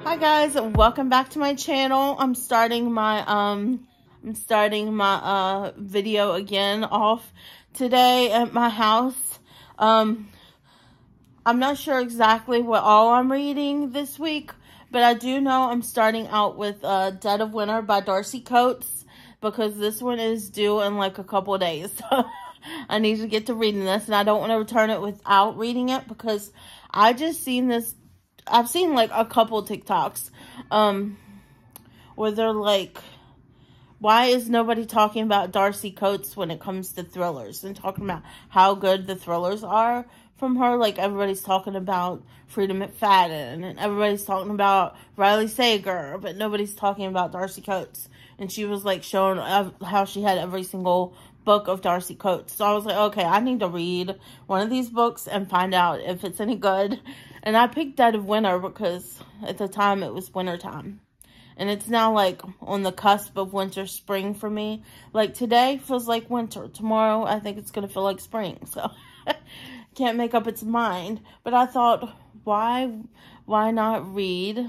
Hi guys, welcome back to my channel. I'm starting my video again off today at my house. I'm not sure exactly what all I'm reading this week, but I do know I'm starting out with Dead of Winter by Darcy Coates, because this one is due in like a couple of days. So I need to get to reading this, and I don't want to return it without reading it, because I just seen this. I've seen like a couple TikToks where they're like, why is nobody talking about Darcy Coates when it comes to thrillers, and talking about how good the thrillers are from her? Like, everybody's talking about Frida McFadden, and everybody's talking about Riley Sager, but nobody's talking about Darcy Coates. And she was like showing how she had every single book of Darcy Coates. So I was like, okay, I need to read one of these books and find out if it's any good. And I picked Dead of Winter because at the time it was winter time. And it's now like on the cusp of winter, spring for me. Like today feels like winter. Tomorrow I think it's going to feel like spring. So can't make up its mind. But I thought, why not read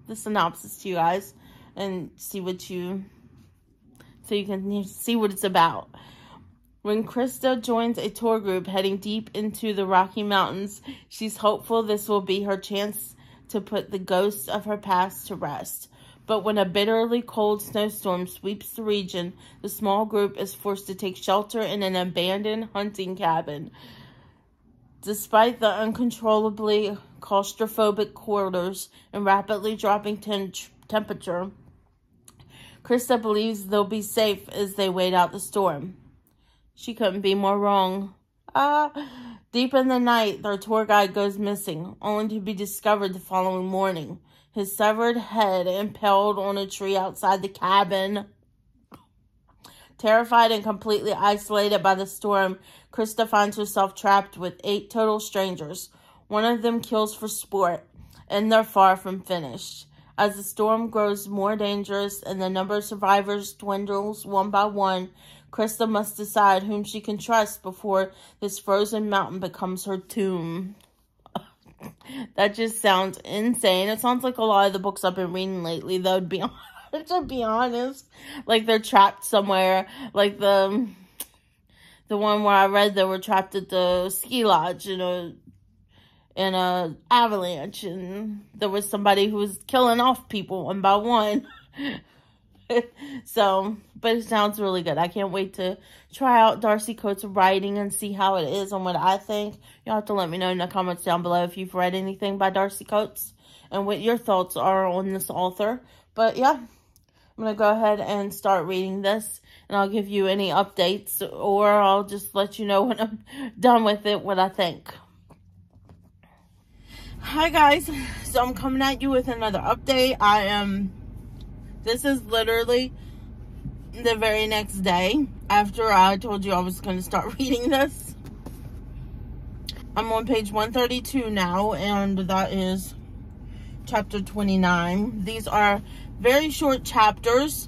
the synopsis to you guys and so you can see what it's about. When Krista joins a tour group heading deep into the Rocky Mountains, she's hopeful this will be her chance to put the ghosts of her past to rest. But when a bitterly cold snowstorm sweeps the region, the small group is forced to take shelter in an abandoned hunting cabin. Despite the uncontrollably claustrophobic quarters and rapidly dropping temperature, Krista believes they'll be safe as they wait out the storm. She couldn't be more wrong. Deep in the night, their tour guide goes missing, only to be discovered the following morning. His severed head impaled on a tree outside the cabin. Terrified and completely isolated by the storm, Krista finds herself trapped with 8 total strangers. One of them kills for sport, and they're far from finished. As the storm grows more dangerous and the number of survivors dwindles one by one, Krista must decide whom she can trust before this frozen mountain becomes her tomb. That just sounds insane. It sounds like a lot of the books I've been reading lately, though, to be honest. Like, they're trapped somewhere. Like, the one where I read they were trapped at the ski lodge in a avalanche, and there was somebody who was killing off people one by one. So, but it sounds really good. I can't wait to try out Darcy Coates' writing and see how it is and what I think. You'll have to let me know in the comments down below if you've read anything by Darcy Coates and what your thoughts are on this author. But yeah, I'm going to go ahead and start reading this, and I'll give you any updates, or I'll just let you know when I'm done with it what I think. Hi guys, so I'm coming at you with another update. This is literally the very next day after I told you I was going to start reading this. I'm on page 132 now, and that is chapter 29. These are very short chapters,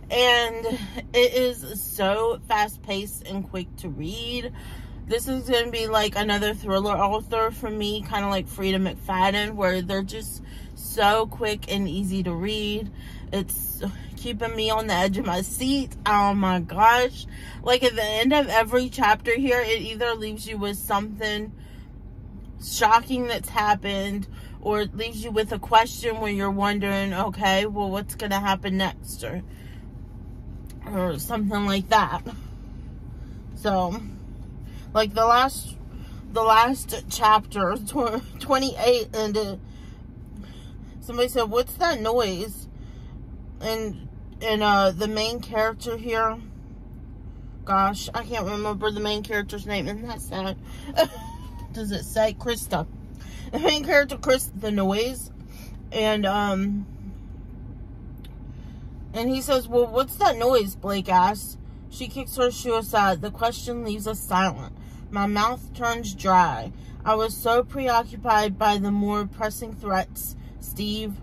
and it is so fast-paced and quick to read. This is going to be like another thriller author for me, kind of like Frida McFadden, where they're just so quick and easy to read. It's keeping me on the edge of my seat. Oh my gosh. Like, at the end of every chapter here, it either leaves you with something shocking that's happened, or it leaves you with a question where you're wondering, okay, well, what's going to happen next? Or something like that. So, like the last chapter, 28, and somebody said, what's that noise? And the main character here, gosh, I can't remember the main character's name. Isn't that sad? Does it say? Krista. The main character, Krista, the noise. And he says, well, what's that noise? Blake asks. She kicks her shoe aside. The question leaves us silent. My mouth turns dry. I was so preoccupied by the more pressing threats, Steve,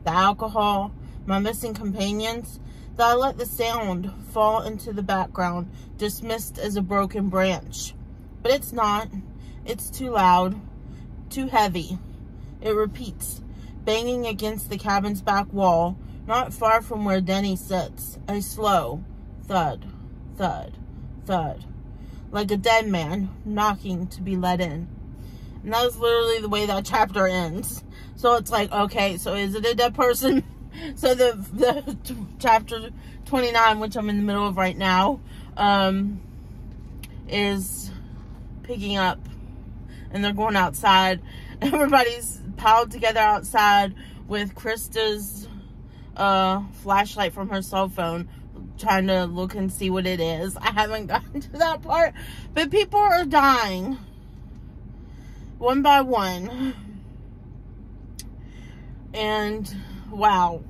the alcohol, my missing companions, that I let the sound fall into the background, dismissed as a broken branch. But it's not. It's too loud, too heavy. It repeats. banging against the cabin's back wall, not far from where Denny sits. A slow thud, thud, thud, like a dead man knocking to be let in. And that was literally the way that chapter ends. So it's like, okay, so is it a dead person? So the chapter 29, which I'm in the middle of right now, is picking up, and they're going outside. Everybody's piled together outside with Krista's flashlight from her cell phone, trying to look and see what it is. I haven't gotten to that part, but people are dying one by one, and wow.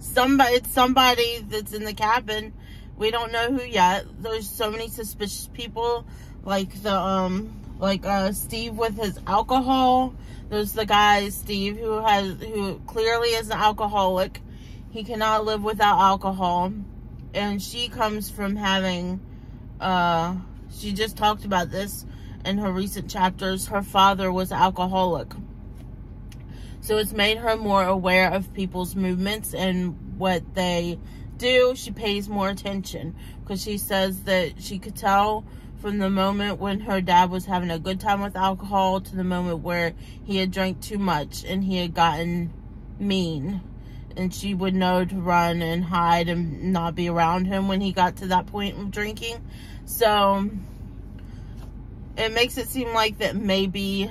It's somebody that's in the cabin. We don't know who yet. There's so many suspicious people, like Steve with his alcohol. There's the guy Steve who clearly is an alcoholic. He cannot live without alcohol, and she comes from having she just talked about this in her recent chapters. Her father was alcoholic, so it's made her more aware of people's movements and what they do. She pays more attention because she says that she could tell from the moment when her dad was having a good time with alcohol to the moment where he had drank too much and he had gotten mean, and she would know to run and hide and not be around him when he got to that point of drinking. So it makes it seem like that maybe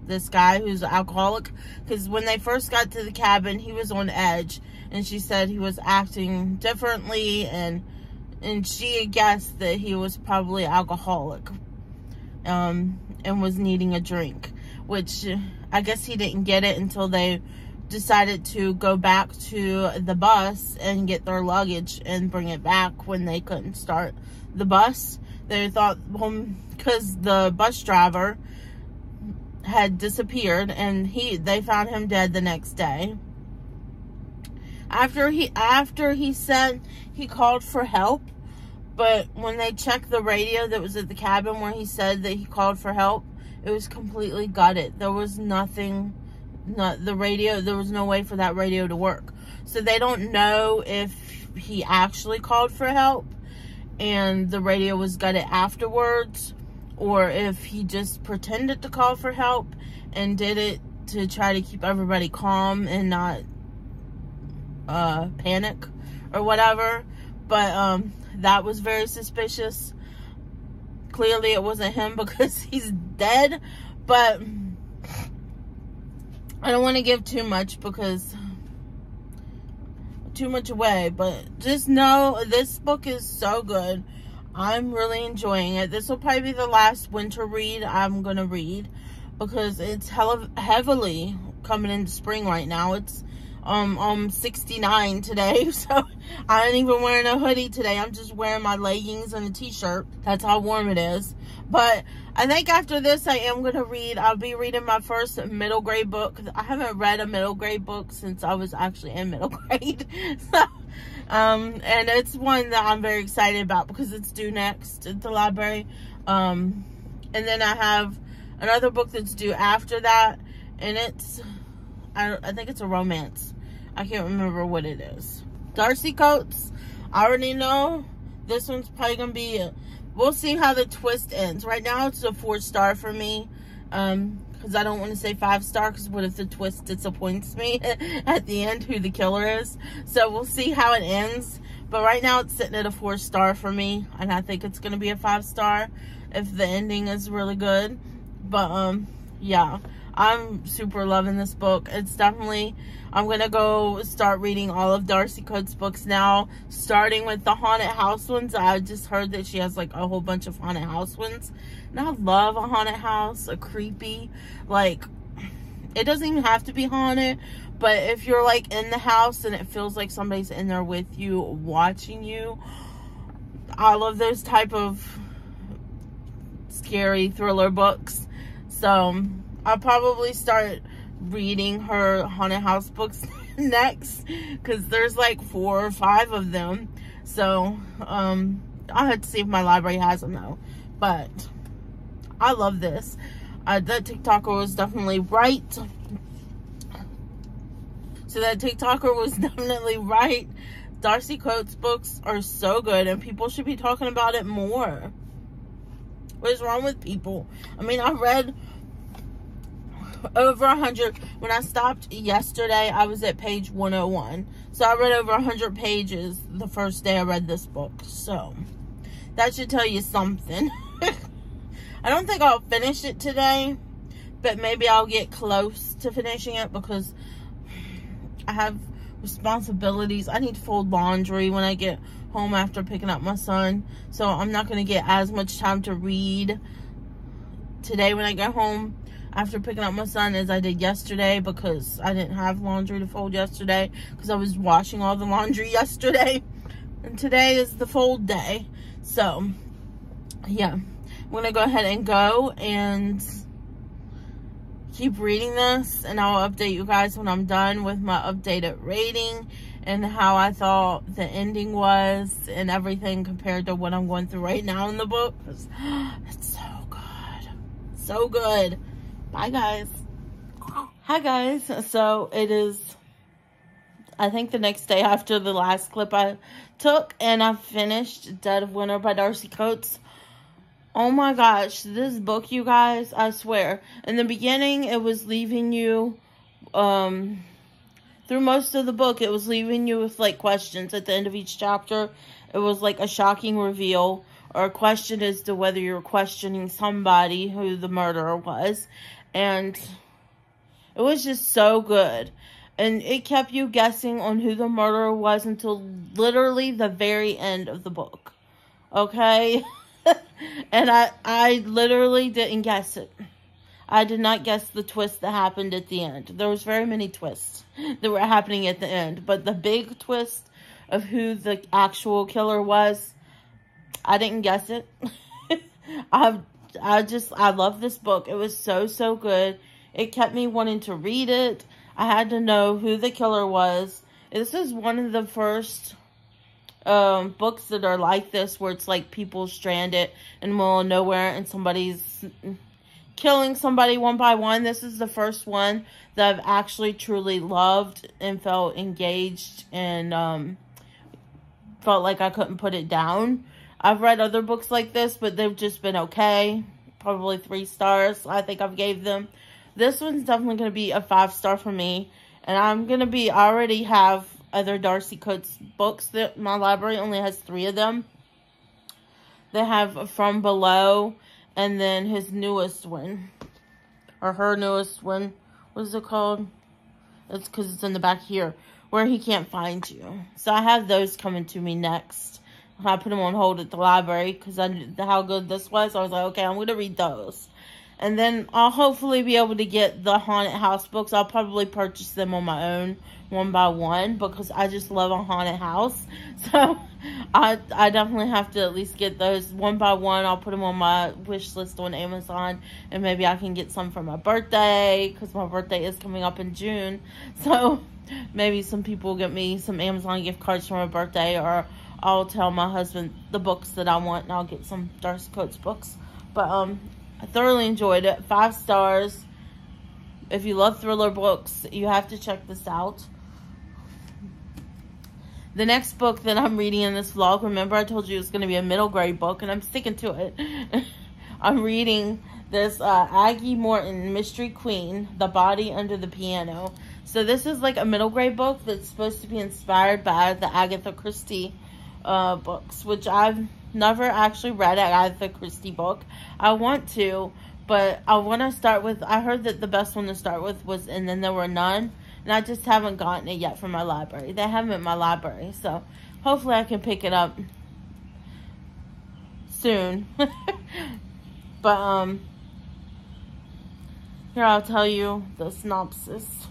this guy who's an alcoholic, because when they first got to the cabin, he was on edge, and she said he was acting differently, and she guessed that he was probably alcoholic, and was needing a drink, which I guess he didn't get it until they decided to go back to the bus and get their luggage and bring it back when they couldn't start the bus. They thought, because the bus driver had disappeared, and they found him dead the next day. After he said he called for help, but when they checked the radio that was at the cabin where he said that he called for help, it was completely gutted. There was nothing, the radio, there was no way for that radio to work. So they don't know if he actually called for help and the radio was gutted afterwards, or if he just pretended to call for help and did it to try to keep everybody calm and not panic or whatever. But that was very suspicious. Clearly it wasn't him because he's dead, but I don't want to give too much away, but just know this book is so good. I'm really enjoying it. This will probably be the last winter read I'm gonna read, because it's heavily coming into spring right now. It's 69 today, so I ain't even wearing a hoodie today. I'm just wearing my leggings and a t-shirt. That's how warm it is. But I think after this I'll be reading my first middle grade book. I haven't read a middle grade book since I was actually in middle grade. So and it's one that I'm very excited about because it's due next at the library. And then I have another book that's due after that, and it's I think it's a romance. I can't remember what it is. Darcy Coates, I already know this one's probably gonna be we'll see how the twist ends. Right now it's a 4-star for me, because I don't want to say 5-star, because what if the twist disappoints me at the end who the killer is. So we'll see how it ends, but right now it's sitting at a 4-star for me, and I think it's gonna be a 5-star if the ending is really good. But yeah, I'm super loving this book. It's definitely, I'm going to go start reading all of Darcy Coates' books now, starting with the haunted house ones. I just heard that she has like a whole bunch of haunted house ones. And I love a haunted house, a creepy, like, it doesn't even have to be haunted, but if you're like in the house and it feels like somebody's in there with you, watching you, I love those type of scary thriller books. So I'll probably start reading her haunted house books next, because there's like 4 or 5 of them. So I'll have to see if my library has them though. But I love this. That TikToker was definitely right. So that TikToker was definitely right. Darcy Coates books are so good, and people should be talking about it more. What is wrong with people? I mean, I read over 100. When I stopped yesterday, I was at page 101. So I read over 100 pages the first day I read this book. So that should tell you something. I don't think I'll finish it today, but maybe I'll get close to finishing it because I have responsibilities. I need to fold laundry when I get home after picking up my son. So I'm not going to get as much time to read today when I get home after picking up my son as I did yesterday, because I didn't have laundry to fold yesterday because I was washing all the laundry yesterday. And today is the fold day. So, yeah. I'm going to go ahead and go and keep reading this, and I'll update you guys when I'm done with my updated rating and how I thought the ending was and everything compared to what I'm going through right now in the book. It's so good. So good. Bye, guys. Hi, guys. So it is, I think, the next day after the last clip I took, and I finished Dead of Winter by Darcy Coates. Oh my gosh, this book, you guys, I swear. In the beginning, it was leaving you, through most of the book, it was leaving you with, like, questions at the end of each chapter. It was, like, a shocking reveal, or a question as to whether you're questioning somebody who the murderer was. And it was just so good. And it kept you guessing on who the murderer was until literally the very end of the book. Okay? And I literally didn't guess it. I did not guess the twist that happened at the end. There was very many twists that were happening at the end. But the big twist of who the actual killer was, I didn't guess it. I love this book. It was so good. It kept me wanting to read it. I had to know who the killer was. This is one of the first books that are like this, where it's like people stranded in the middle of nowhere and somebody's killing somebody one by one. This is the first one that I've actually truly loved and felt engaged and felt like I couldn't put it down. I've read other books like this, but they've just been okay. Probably 3 stars, I think I've gave them. This one's definitely going to be a 5-star for me. And I'm going to be, I already have other Darcy Coates books that my library only has 3 of them. They have From Below, and then his newest one, or her newest one. What is it called? It's because it's in the back here, Where He Can't Find You. So I have those coming to me next. I put them on hold at the library because I knew how good this was. I was like, okay, I'm going to read those. And then I'll hopefully be able to get the haunted house books. I'll probably purchase them on my own, one by one, because I just love a haunted house. So I definitely have to at least get those one by one. I'll put them on my wish list on Amazon, and maybe I can get some for my birthday, because my birthday is coming up in June. So maybe some people get me some Amazon gift cards for my birthday, or I'll tell my husband the books that I want, and I'll get some Darcy Coates books. But I thoroughly enjoyed it. 5 stars. If you love thriller books, you have to check this out. The next book that I'm reading in this vlog, remember I told you it's going to be a middle grade book, and I'm sticking to it. I'm reading this Aggie Morton, Mystery Queen, The Body Under the Piano. So this is like a middle grade book that's supposed to be inspired by the Agatha Christie books, which I've never actually read an Agatha Christie book. I want to, but I want to start with, I heard that the best one to start with was And Then There Were None, and I just haven't gotten it yet from my library. They have them at my library, so hopefully I can pick it up soon. But here I'll tell you the synopsis.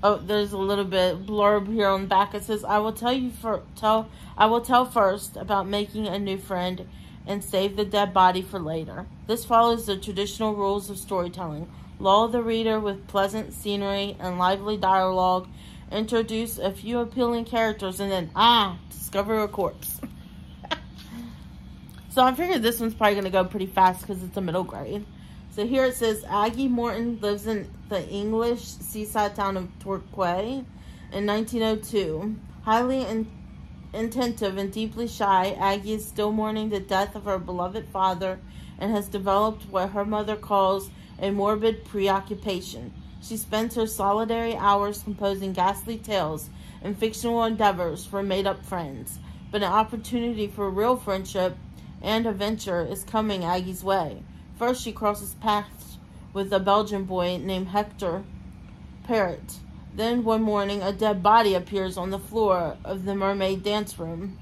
Oh, there's a little bit blurb here on the back. It says, I will tell first about making a new friend and save the dead body for later. This follows the traditional rules of storytelling. Lull the reader with pleasant scenery and lively dialogue. Introduce a few appealing characters and then, discover a corpse. So I figured this one's probably going to go pretty fast because it's a middle grade. So here it says, Aggie Morton lives in the English seaside town of Torquay in 1902. Highly attentive and deeply shy, Aggie is still mourning the death of her beloved father and has developed what her mother calls a morbid preoccupation. She spends her solitary hours composing ghastly tales and fictional endeavors for made-up friends. But an opportunity for real friendship and adventure is coming Aggie's way. First, she crosses paths with a Belgian boy named Hector Parrott. Then, one morning, a dead body appears on the floor of the mermaid dance room.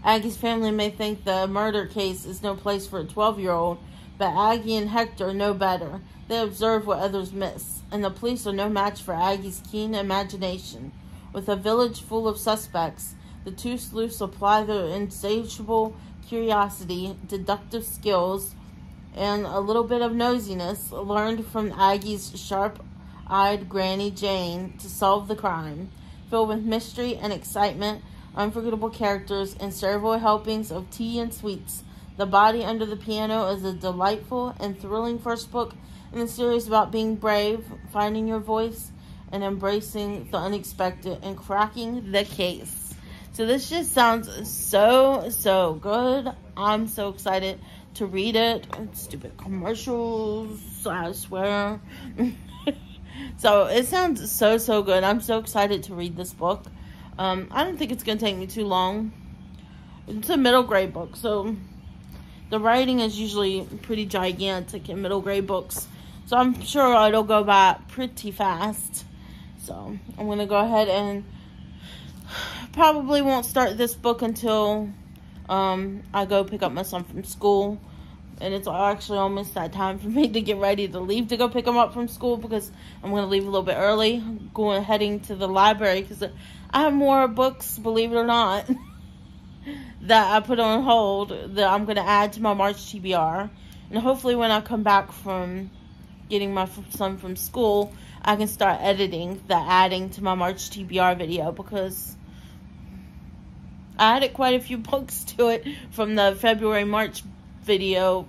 Aggie's family may think the murder case is no place for a 12-year-old, but Aggie and Hector know better. They observe what others miss, and the police are no match for Aggie's keen imagination. With a village full of suspects, the two sleuths apply their insatiable curiosity, deductive skills, and a little bit of nosiness learned from Aggie's sharp-eyed Granny Jane to solve the crime. Filled with mystery and excitement, unforgettable characters, and several helpings of tea and sweets, The Body Under the Piano is a delightful and thrilling first book in the series about being brave, finding your voice, and embracing the unexpected and cracking the case. So this just sounds so good. I'm so excited to read it. Stupid commercials, I swear. So it sounds so good. I'm so excited to read this book. I don't think it's going to take me too long. It's a middle grade book, so the writing is usually pretty gigantic in middle grade books. So I'm sure it'll go by pretty fast. So I'm going to go ahead and probably won't start this book until I go pick up my son from school. And it's actually almost that time for me to get ready to leave to go pick him up from school, because I'm going to leave a little bit early, heading to the library, because I have more books, believe it or not, that I put on hold that I'm going to add to my March TBR. And hopefully when I come back from getting my son from school, I can start editing the adding to my March TBR video, because I added quite a few books to it from the February-March video,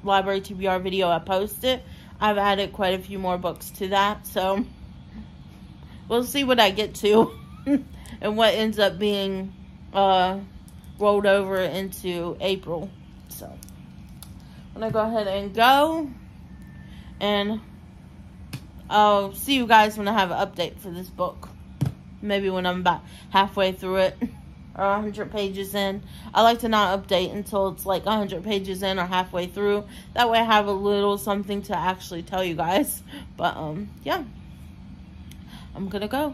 library TBR video I posted. I've added quite a few more books to that, so we'll see what I get to and what ends up being rolled over into April. So I'm gonna go ahead and go, and I'll see you guys when I have an update for this book. Maybe when I'm about halfway through it, or 100 pages in. I like to not update until it's like 100 pages in or halfway through. That way I have a little something to actually tell you guys. But, yeah. I'm gonna go.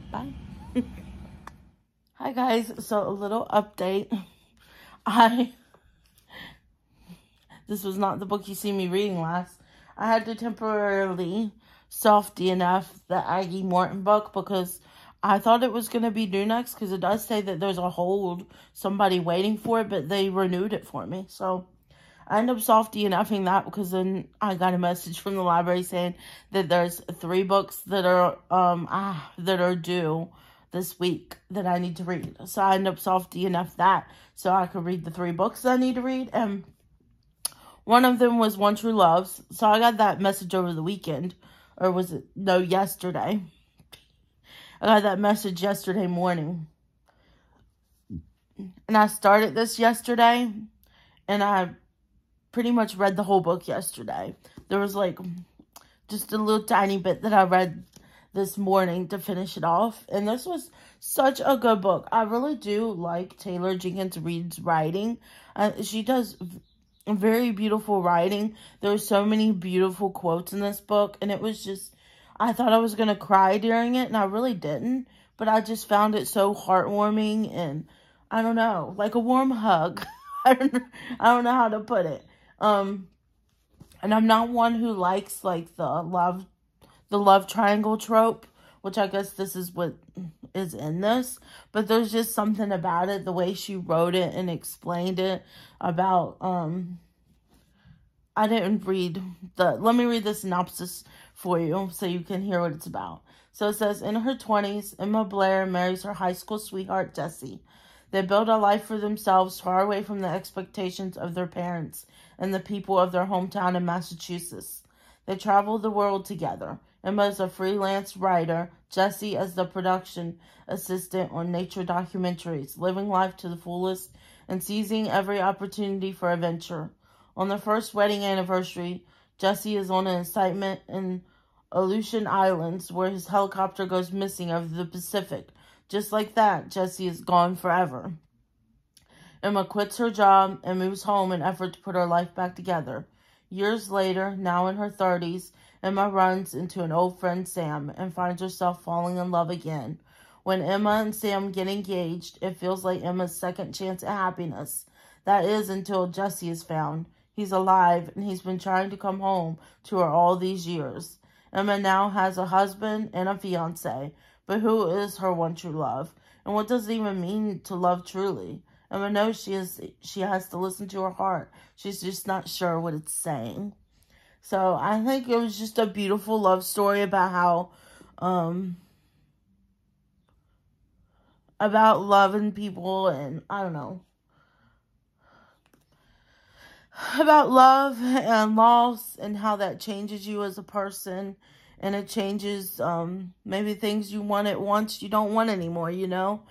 Bye. Hi, guys. So, a little update. This was not the book you see me reading last. I had to temporarily softy enough the Aggie Morton book, because I thought it was going to be due next, because it does say that there's a hold, somebody waiting for it, but they renewed it for me. So I ended up softy enoughing that, because then I got a message from the library saying that there's 3 books that are due this week that I need to read. So I ended up softy enough that so I could read the 3 books that I need to read. And one of them was One True Loves. So I got that message over the weekend. Or was it? No, yesterday. I got that message yesterday morning. And I started this yesterday. And I pretty much read the whole book yesterday. There was like just a little tiny bit that I read this morning to finish it off. And this was such a good book. I really do like Taylor Jenkins Reid's writing. She does very beautiful writing. There were so many beautiful quotes in this book. And it was just, I thought I was going to cry during it, and I really didn't. But I just found it so heartwarming, and I don't know, like a warm hug. I don't know how to put it. And I'm not one who likes like the love triangle trope, which I guess this is what is in this. But there's just something about it, the way she wrote it and explained it about, I didn't read let me read the synopsis for you so you can hear what it's about. So it says, in her 20s, Emma Blair marries her high school sweetheart, Jesse. They build a life for themselves far away from the expectations of their parents and the people of their hometown in Massachusetts. They travel the world together. Emma is a freelance writer, Jessie as the production assistant on nature documentaries, living life to the fullest and seizing every opportunity for adventure. On their first wedding anniversary, Jessie is on an assignment in Aleutian Islands where his helicopter goes missing over the Pacific. Just like that, Jessie is gone forever. Emma quits her job and moves home in an effort to put her life back together. Years later, now in her 30s, Emma runs into an old friend, Sam, and finds herself falling in love again. When Emma and Sam get engaged, it feels like Emma's second chance at happiness. That is until Jessie is found. He's alive, and he's been trying to come home to her all these years. Emma now has a husband and a fiancé, but who is her one true love? And what does it even mean to love truly? Emma knows she has to listen to her heart. She's just not sure what it's saying. So I think it was just a beautiful love story about how, about loving people and, I don't know, about love and loss and how that changes you as a person. And it changes, maybe things you wanted once you don't want anymore, you know?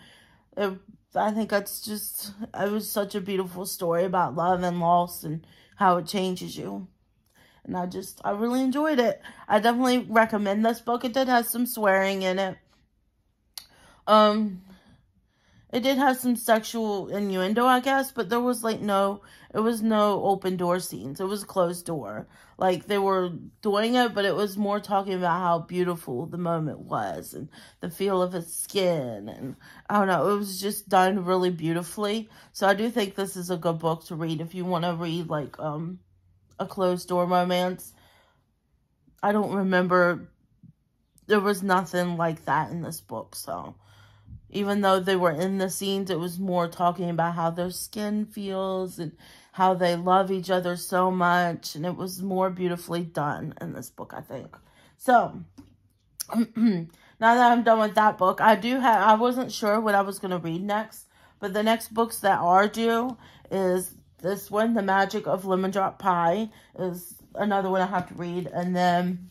I think that's just, it was such a beautiful story about love and loss and how it changes you. And I really enjoyed it. I definitely recommend this book. It did have some swearing in it. It did have some sexual innuendo, I guess, but there was no open door scenes. It was a closed door. Like, they were doing it, but it was more talking about how beautiful the moment was and the feel of his skin. And I don't know, it was just done really beautifully. So I do think this is a good book to read if you want to read, like, a closed door romance. I don't remember, there was nothing like that in this book, so. Even though they were in the scenes, it was more talking about how their skin feels and how they love each other so much. And it was more beautifully done in this book, I think. So, now that I'm done with that book, I wasn't sure what I was going to read next. But the next books that are due is this one, The Magic of Lemon Drop Pie, is another one I have to read. And then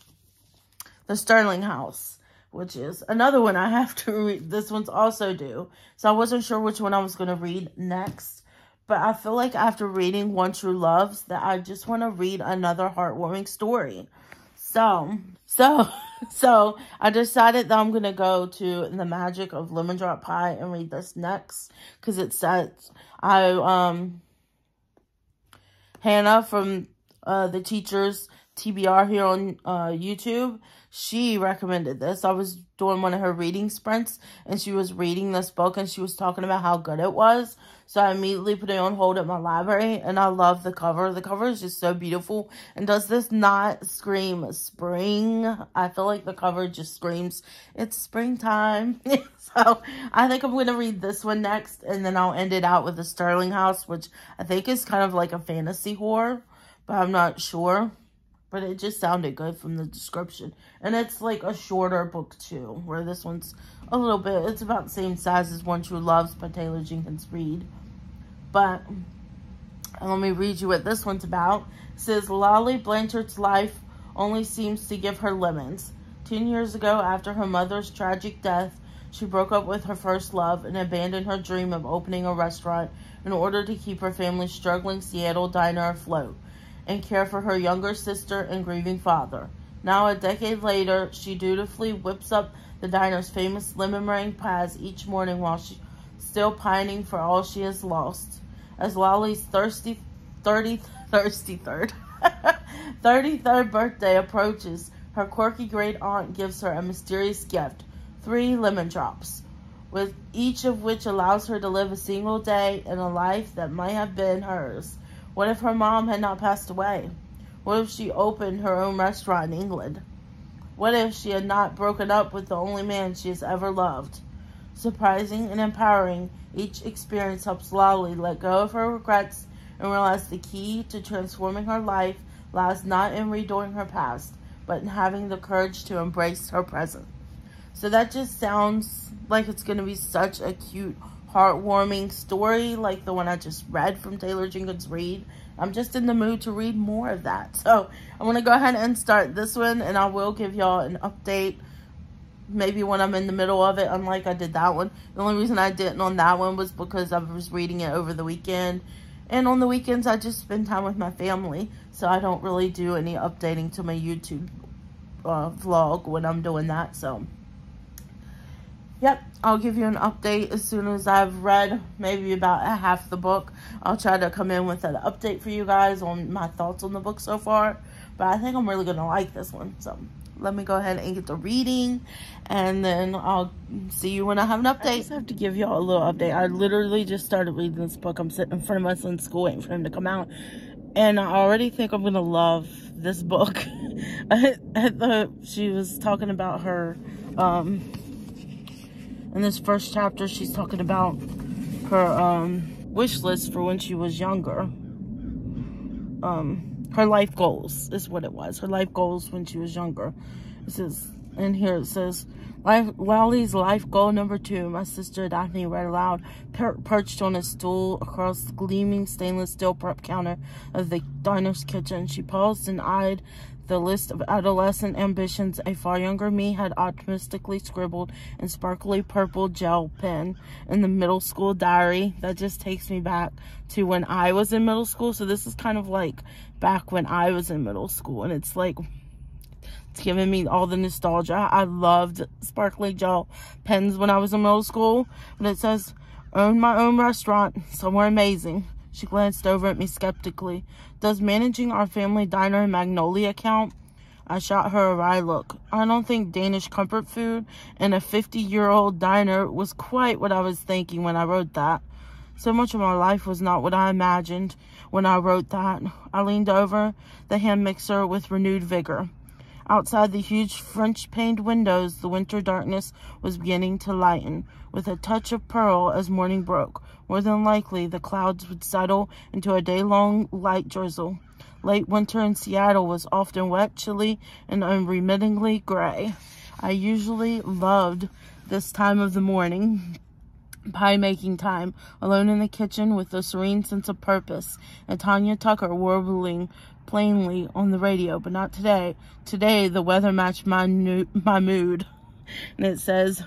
The Sterling House, which is another one I have to read. This one's also due. So I wasn't sure which one I was going to read next. But I feel like after reading One True Loves, that I just want to read another heartwarming story. So I decided that I'm going to go to The Magic of Lemon Drop Pie and read this next. Because it says, Hannah from the Teachers TBR here on YouTube, she recommended this. I was doing one of her reading sprints, and she was reading this book, and she was talking about how good it was. So I immediately put it on hold at my library, and I love the cover. The cover is just so beautiful. And does this not scream spring? I feel like the cover just screams, it's springtime. So I think I'm going to read this one next, and then I'll end it out with The Sterling House, which I think is kind of like a fantasy horror, but I'm not sure. But it just sounded good from the description. And it's like a shorter book too, where this one's a little bit, it's about the same size as One True Loves by Taylor Jenkins Reid. But let me read you what this one's about. It says, Lolly Blanchard's life only seems to give her lemons. 10 years ago, after her mother's tragic death, she broke up with her first love and abandoned her dream of opening a restaurant in order to keep her family's struggling Seattle diner afloat and care for her younger sister and grieving father. Now, a decade later, she dutifully whips up the diner's famous lemon meringue pies each morning while she's still pining for all she has lost. As Lolly's 33rd birthday approaches, her quirky great aunt gives her a mysterious gift, 3 lemon drops, with each of which allows her to live a single day in a life that might have been hers. What if her mom had not passed away? What if she opened her own restaurant in England? What if she had not broken up with the only man she has ever loved? Surprising and empowering, each experience helps Lolly let go of her regrets and realize the key to transforming her life lies not in redoing her past, but in having the courage to embrace her present. So that just sounds like it's going to be such a cute heartwarming story like the one I just read from Taylor Jenkins Reid. I'm just in the mood to read more of that. So I'm going to go ahead and start this one, and I will give y'all an update maybe when I'm in the middle of it, unlike I did that one. The only reason I didn't on that one was because I was reading it over the weekend. And on the weekends, I just spend time with my family. So I don't really do any updating to my YouTube vlog when I'm doing that. So, yep, I'll give you an update as soon as I've read maybe about half the book. I'll try to come in with an update for you guys on my thoughts on the book so far. But I think I'm really going to like this one. So let me go ahead and get to reading, and then I'll see you when I have an update. I just have to give y'all a little update. I literally just started reading this book. I'm sitting in front of my son's school waiting for him to come out, and I already think I'm gonna love this book. She was talking about her, in this first chapter, she's talking about her wish list for when she was younger. Her life goals is what it was. Her life goals when she was younger. It says, in here it says, Lally's life goal number 2, my sister Daphne read aloud, perched on a stool across the gleaming stainless steel prep counter of the diner's kitchen. She paused and eyed the list of adolescent ambitions a far younger me had optimistically scribbled in sparkly purple gel pen in the middle school diary. That just takes me back to when I was in middle school. So this is kind of like back when I was in middle school, and it's like, it's giving me all the nostalgia. I loved sparkly gel pens when I was in middle school. But it says, own my own restaurant, somewhere amazing. She glanced over at me skeptically. Does managing our family diner in Magnolia count? I shot her a wry look. I don't think Danish comfort food in a 50-year-old diner was quite what I was thinking when I wrote that. So much of my life was not what I imagined when I wrote that. I leaned over the hand mixer with renewed vigor. Outside the huge French-paned windows, the winter darkness was beginning to lighten, with a touch of pearl as morning broke. More than likely, the clouds would settle into a day-long light drizzle. Late winter in Seattle was often wet, chilly, and unremittingly gray. I usually loved this time of the morning, pie-making time, alone in the kitchen with a serene sense of purpose, and Tanya Tucker warbling plainly on the radio, but not today. Today, the weather matched my mood. And it says,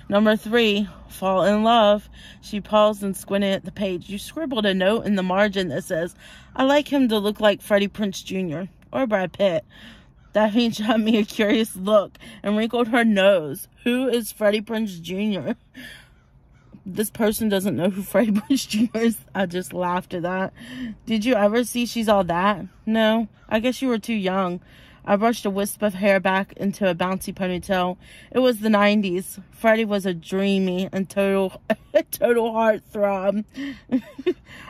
number 3, fall in love. She paused and squinted at the page. You scribbled a note in the margin that says, I like him to look like Freddie Prinze Jr. or Brad Pitt. Daphne shot me a curious look and wrinkled her nose. Who is Freddie Prinze Jr.? This person doesn't know who Freddie Prinze Jr. is. I just laughed at that. Did you ever see She's All That? No, I guess you were too young. I brushed a wisp of hair back into a bouncy ponytail. It was the 90s. Freddie was a dreamy and total heartthrob.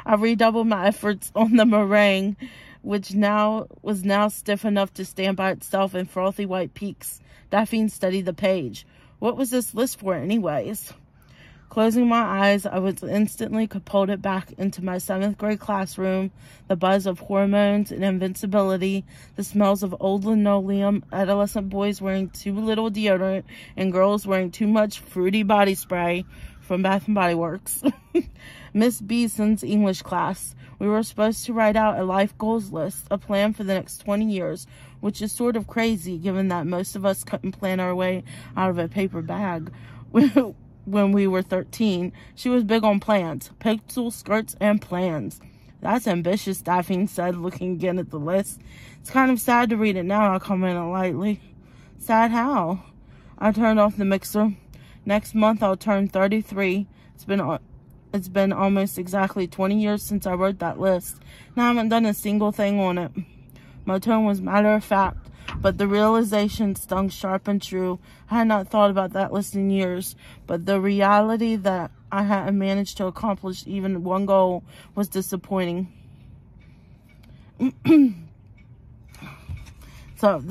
I redoubled my efforts on the meringue, which was now stiff enough to stand by itself in frothy white peaks. Daphne studied the page. What was this list for anyways? Closing my eyes, I was instantly catapulted back into my 7th grade classroom. The buzz of hormones and invincibility, the smells of old linoleum, adolescent boys wearing too little deodorant, and girls wearing too much fruity body spray from Bath & Body Works. Miss Beeson's English class. We were supposed to write out a life goals list, a plan for the next 20 years, which is sort of crazy given that most of us couldn't plan our way out of a paper bag. When we were 13, she was big on plans, pencil skirts, and plans. That's ambitious, Daphne said, looking again at the list. It's kind of sad to read it now, I commented lightly. Sad how? I turned off the mixer. Next month, I'll turn 33. It's been almost exactly 20 years since I wrote that list, and I haven't done a single thing on it. My tone was matter of fact, but the realization stung sharp and true. I had not thought about that list in years, but the reality that I hadn't managed to accomplish even one goal was disappointing. So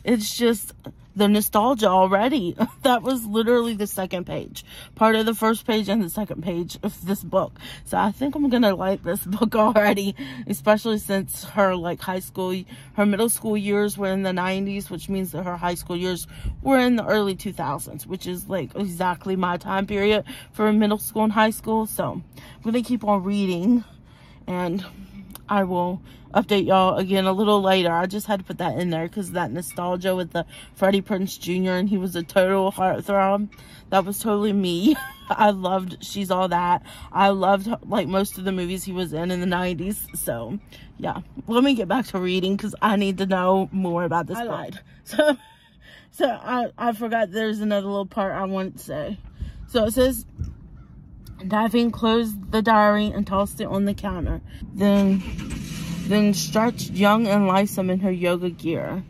it's just the nostalgia already. That was literally the second page. Part of the first page and the second page of this book. So I think I'm gonna like this book already, especially since her her middle school years were in the 90s, which means that her high school years were in the early 2000s, which is like exactly my time period for middle school and high school. So I'm gonna keep on reading, and I will update y'all again a little later. I just had to put that in there because that nostalgia with the Freddie Prinze Jr. and he was a total heartthrob. That was totally me. I loved She's All That. I loved like most of the movies he was in the 90s. So yeah, let me get back to reading because I need to know more about this book. Lied. So I forgot there's another little part I wanted to say. So it says, Daphne closed the diary and tossed it on the counter. Then stretched young and lithesome in her yoga gear.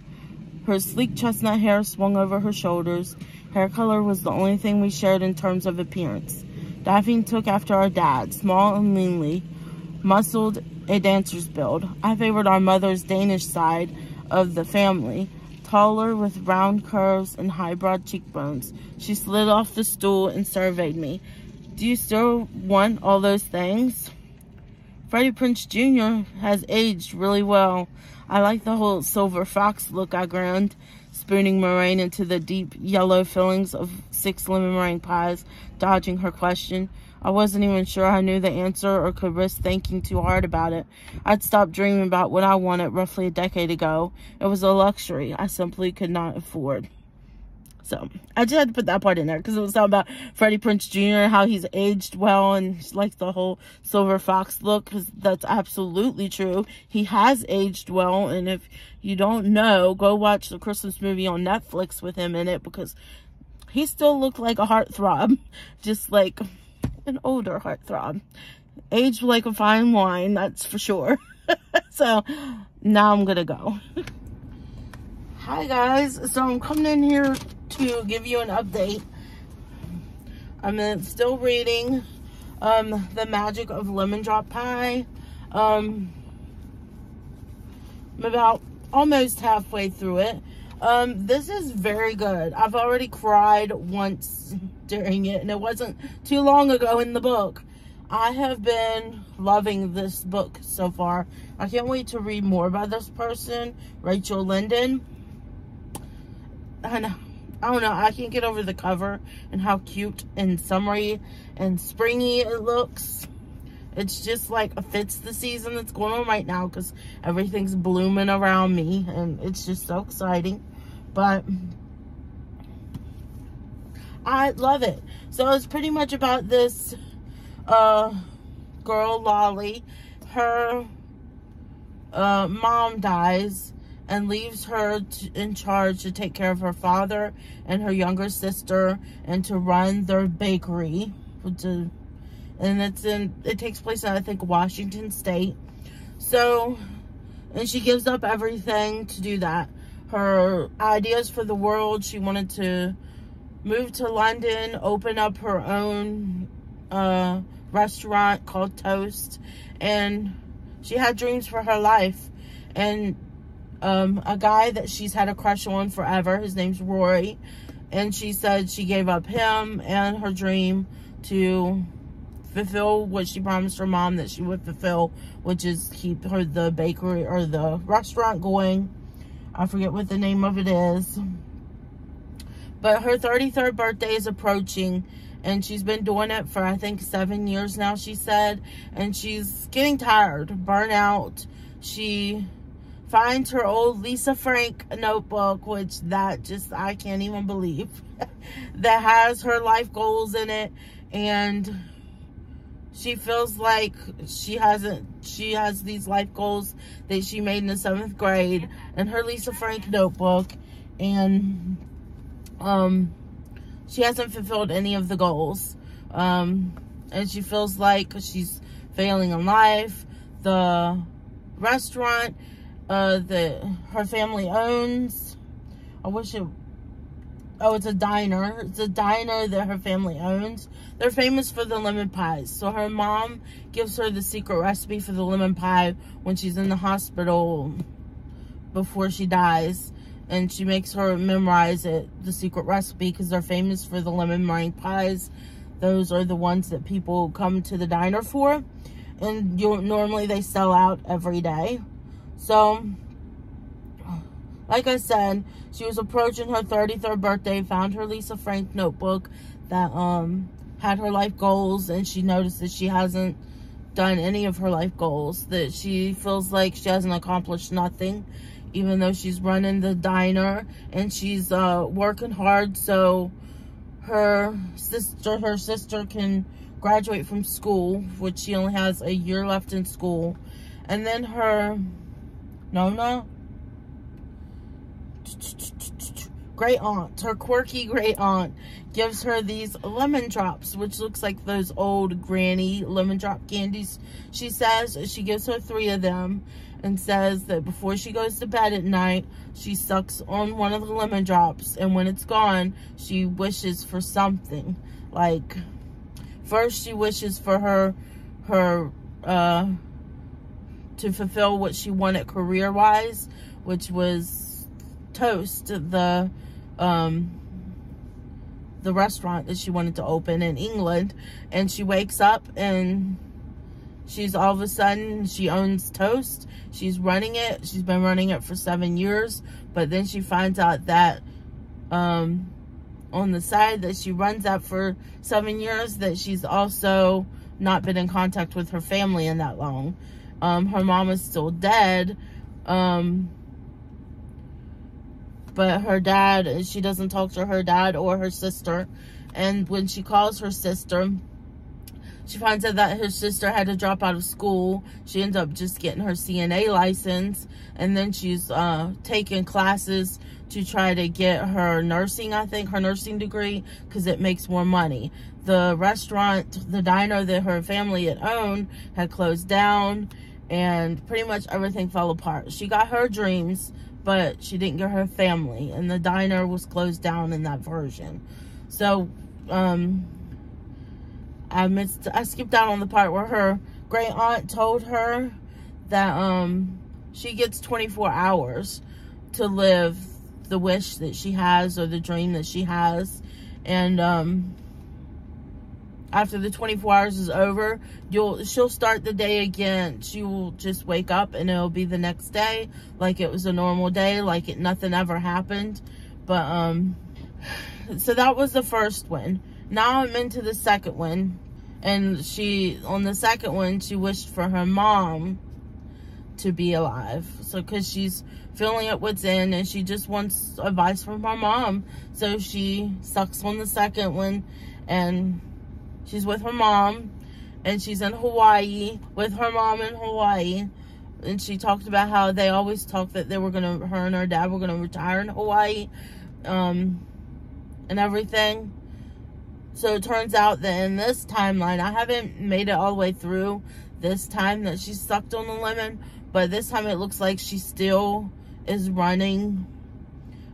Her sleek chestnut hair swung over her shoulders. Hair color was the only thing we shared in terms of appearance. Daphne took after our dad, small and leanly, muscled, a dancer's build. I favored our mother's Danish side of the family, taller with round curves and high broad cheekbones. She slid off the stool and surveyed me. Do you still want all those things? Freddie Prinze Jr. has aged really well. I like the whole silver fox look, I grinned, spooning meringue into the deep yellow fillings of 6 lemon meringue pies, dodging her question. I wasn't even sure I knew the answer or could risk thinking too hard about it. I'd stopped dreaming about what I wanted roughly a decade ago. It was a luxury I simply could not afford. So, I just had to put that part in there because it was talking about Freddie Prinze Jr., how he's aged well and like the whole silver fox look, because that's absolutely true. He has aged well, and if you don't know, go watch the Christmas movie on Netflix with him in it, because he still looked like a heartthrob, just like an older heartthrob. Aged like a fine wine, that's for sure. So, now I'm gonna go. Hi guys, so I'm coming in here to give you an update. I'm still reading The Magic of Lemon Drop Pie. I'm about almost halfway through it. This is very good. I've already cried once during it, and it wasn't too long ago in the book. I have been loving this book so far. I can't wait to read more by this person, Rachel Linden. And I don't know, I can't get over the cover and how cute and summery and springy it looks. It's just like it fits the season that's going on right now because everything's blooming around me, and it's just so exciting. But I love it. So it's pretty much about this girl, Lolly. Her mom dies and leaves her in charge to take care of her father and her younger sister and to run their bakery. And it takes place in, I think, Washington State. So, and she gives up everything to do that. Her ideas for the world, she wanted to move to London, open up her own restaurant called Toast, and she had dreams for her life. And a guy that she's had a crush on forever, his name's Rory, and she said she gave up him and her dream to fulfill what she promised her mom that she would fulfill, which is keep her the bakery or the restaurant going. I forget what the name of it is, but her 33rd birthday is approaching, and she's been doing it for, I think, 7 years now, she said, and she's getting tired, burnt out. She finds her old Lisa Frank notebook, which I can't even believe, that has her life goals in it, and she feels like she has these life goals that she made in the 7th grade in her Lisa Frank notebook, and she hasn't fulfilled any of the goals, and she feels like she's failing in life. The restaurant that her family owns, it's a diner. It's a diner that her family owns. They're famous for the lemon pies. So her mom gives her the secret recipe for the lemon pie when she's in the hospital before she dies. and she makes her memorize it, the secret recipe, because they're famous for the lemon meringue pies. Those are the ones that people come to the diner for, and normally they sell out every day. So, like I said, she was approaching her 33rd birthday, found her Lisa Frank notebook that had her life goals, and she noticed that she hasn't done any of her life goals, that she feels like she hasn't accomplished nothing, even though she's running the diner, and she's working hard so her sister can graduate from school, which she only has a year left in school. And then her great aunt, her quirky great aunt, gives her these lemon drops, which looks like those old granny lemon drop candies. She says she gives her 3 of them and says that before she goes to bed at night, she sucks on one of the lemon drops, and when it's gone, she wishes for something. Like, first she wishes for her to fulfill what she wanted career-wise, which was Toast, the restaurant that she wanted to open in England. And she wakes up and she's all of a sudden, she owns Toast. She's running it. She's been running it for 7 years. But then she finds out that on the side that she runs that for 7 years, that she's also not been in contact with her family in that long. Her mom is still dead. But her dad, she doesn't talk to her dad or her sister. And when she calls her sister, she finds out that her sister had to drop out of school. She ends up just getting her CNA license. And then she's taking classes to try to get her nursing, I think, her nursing degree, because it makes more money. The restaurant, the diner that her family had owned, had closed down. And pretty much everything fell apart. She got her dreams, but she didn't get her family, and the diner was closed down in that version. So, I skipped out on the part where her great aunt told her that she gets 24 hours to live the wish that she has, or the dream that she has, and after the 24 hours is over, she'll start the day again. She will just wake up and it'll be the next day, like it was a normal day, like nothing ever happened. But so that was the first one. Now I'm into the second one, and on the second one, she wished for her mom to be alive. So, because she's feeling at wit's end and she just wants advice from her mom, so she sucks on the second one, and she's with her mom, and she's in Hawaii with her mom in Hawaii. And she talked about how they always talked that they were her and her dad were gonna retire in Hawaii, and everything. So it turns out that in this timeline, I haven't made it all the way through this time that she sucked on the lemon, but this time it looks like she still is running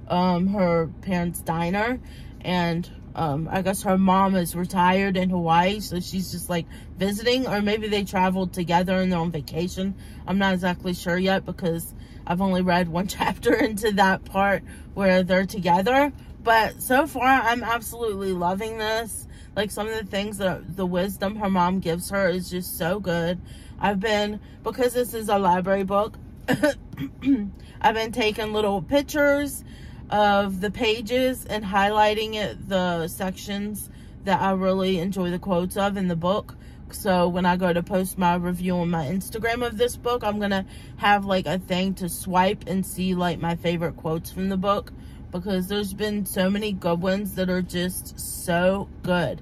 her parents' diner, and I guess her mom is retired in Hawaii, so she's just like visiting, or maybe they traveled together and they're on vacation. I'm not exactly sure yet, because I've only read 1 chapter into that part where they're together. But so far, I'm absolutely loving this. Like, some of the things that the wisdom her mom gives her is just so good. Because this is a library book, I've been taking little pictures of the pages and highlighting the sections that I really enjoy the quotes of in the book. So when I go to post my review on my Instagram of this book, I'm gonna have like a thing to swipe and see like my favorite quotes from the book, because there's been so many good ones that are just so good.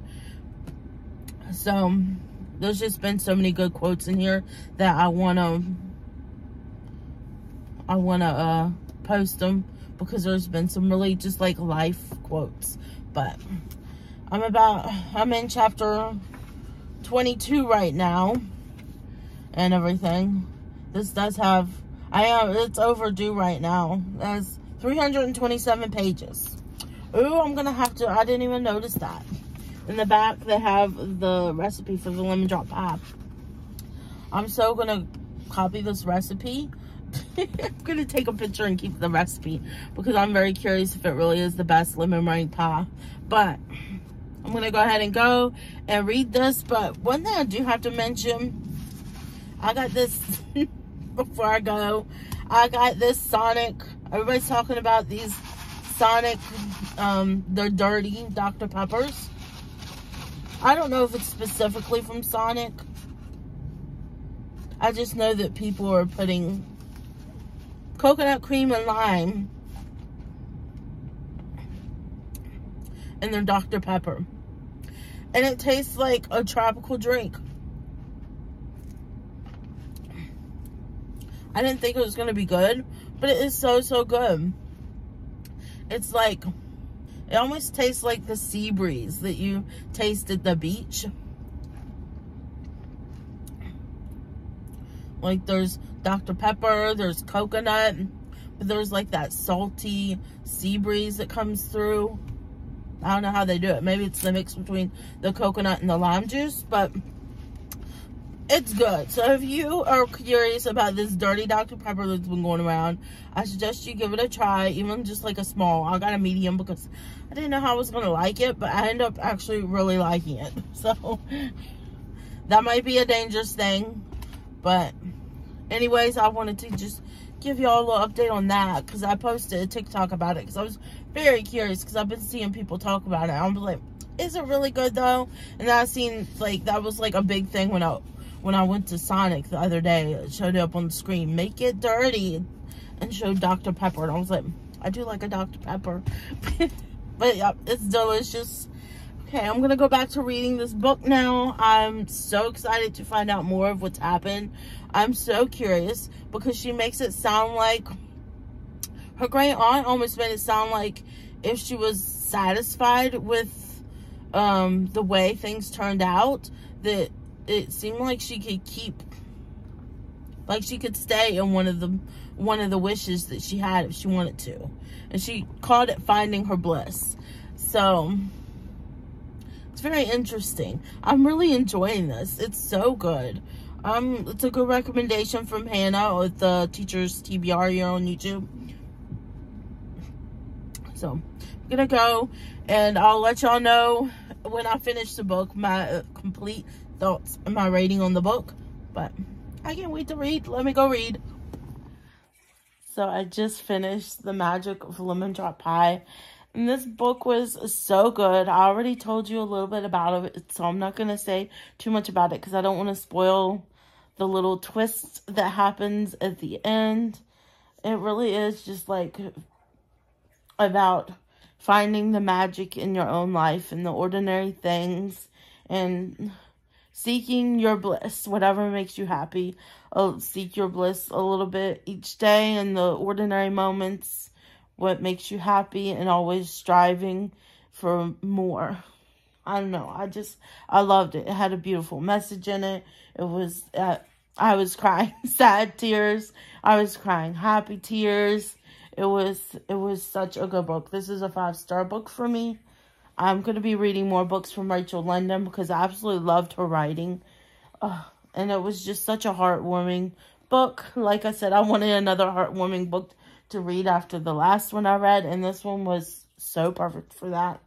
So there's just been so many good quotes in here that I wanna post them, because there's been some really just like life quotes. But I'm in chapter 22 right now and everything. This does have, it's overdue right now. That's 327 pages. Ooh, I'm gonna have to, I didn't even notice that. In the back, they have the recipe for the lemon drop pie. I'm so gonna copy this recipe. I'm going to take a picture and keep the recipe because I'm very curious if it really is the best lemon meringue pie. But I'm going to go ahead and go and read this. But one thing I do have to mention, I got this before I go. I got this Sonic. Everybody's talking about these Sonic, they're dirty Dr. Peppers. I don't know if it's specifically from Sonic. I just know that people are putting coconut cream and lime in their Dr. Pepper. And it tastes like a tropical drink. I didn't think it was going to be good, but it is so, so good. It's like, it almost tastes like the sea breeze that you taste at the beach. Like, there's Dr. Pepper, there's coconut, but there's like that salty sea breeze that comes through. I don't know how they do it. Maybe it's the mix between the coconut and the lime juice, but it's good. So if you are curious about this dirty Dr. Pepper that's been going around, I suggest you give it a try, even just like a small. I got a medium because I didn't know how I was going to like it, but I ended up actually really liking it. So that might be a dangerous thing. But anyways, I wanted to just give y'all a little update on that because I posted a TikTok about it because I was very curious because I've been seeing people talk about it. I was like, is it really good though? And then I seen like that was like a big thing when I went to Sonic the other day. It showed up on the screen, make it dirty, and showed Dr. Pepper. And I was like, I do like a Dr. Pepper. But yeah, it's delicious. Okay, I'm going to go back to reading this book now. I'm so excited to find out more of what's happened. I'm so curious because she makes it sound like her great aunt almost made it sound like if she was satisfied with the way things turned out, that it seemed like she could she could stay in one of the wishes that she had if she wanted to. And she called it finding her bliss. So it's very interesting. I'm really enjoying this. It's so good. It's a good recommendation from Hannah with the Teacher's TBR here on YouTube. So I'm gonna go and I'll let y'all know when I finish the book my complete thoughts and my rating on the book. But I can't wait to read. Let me go read. So I just finished The Magic of Lemon Drop Pie. And this book was so good. I already told you a little bit about it, so I'm not going to say too much about it because I don't want to spoil the little twist that happens at the end. It really is just like about finding the magic in your own life and the ordinary things and seeking your bliss, whatever makes you happy. Seek your bliss a little bit each day in the ordinary moments, what makes you happy, and always striving for more. I don't know. I loved it. It had a beautiful message in it. It was, I was crying sad tears. I was crying happy tears. It was such a good book. This is a 5-star book for me. I'm going to be reading more books from Rachel London because I absolutely loved her writing. And it was just such a heartwarming book. Like I said, I wanted another heartwarming book to read after the last one I read. And this one was so perfect for that.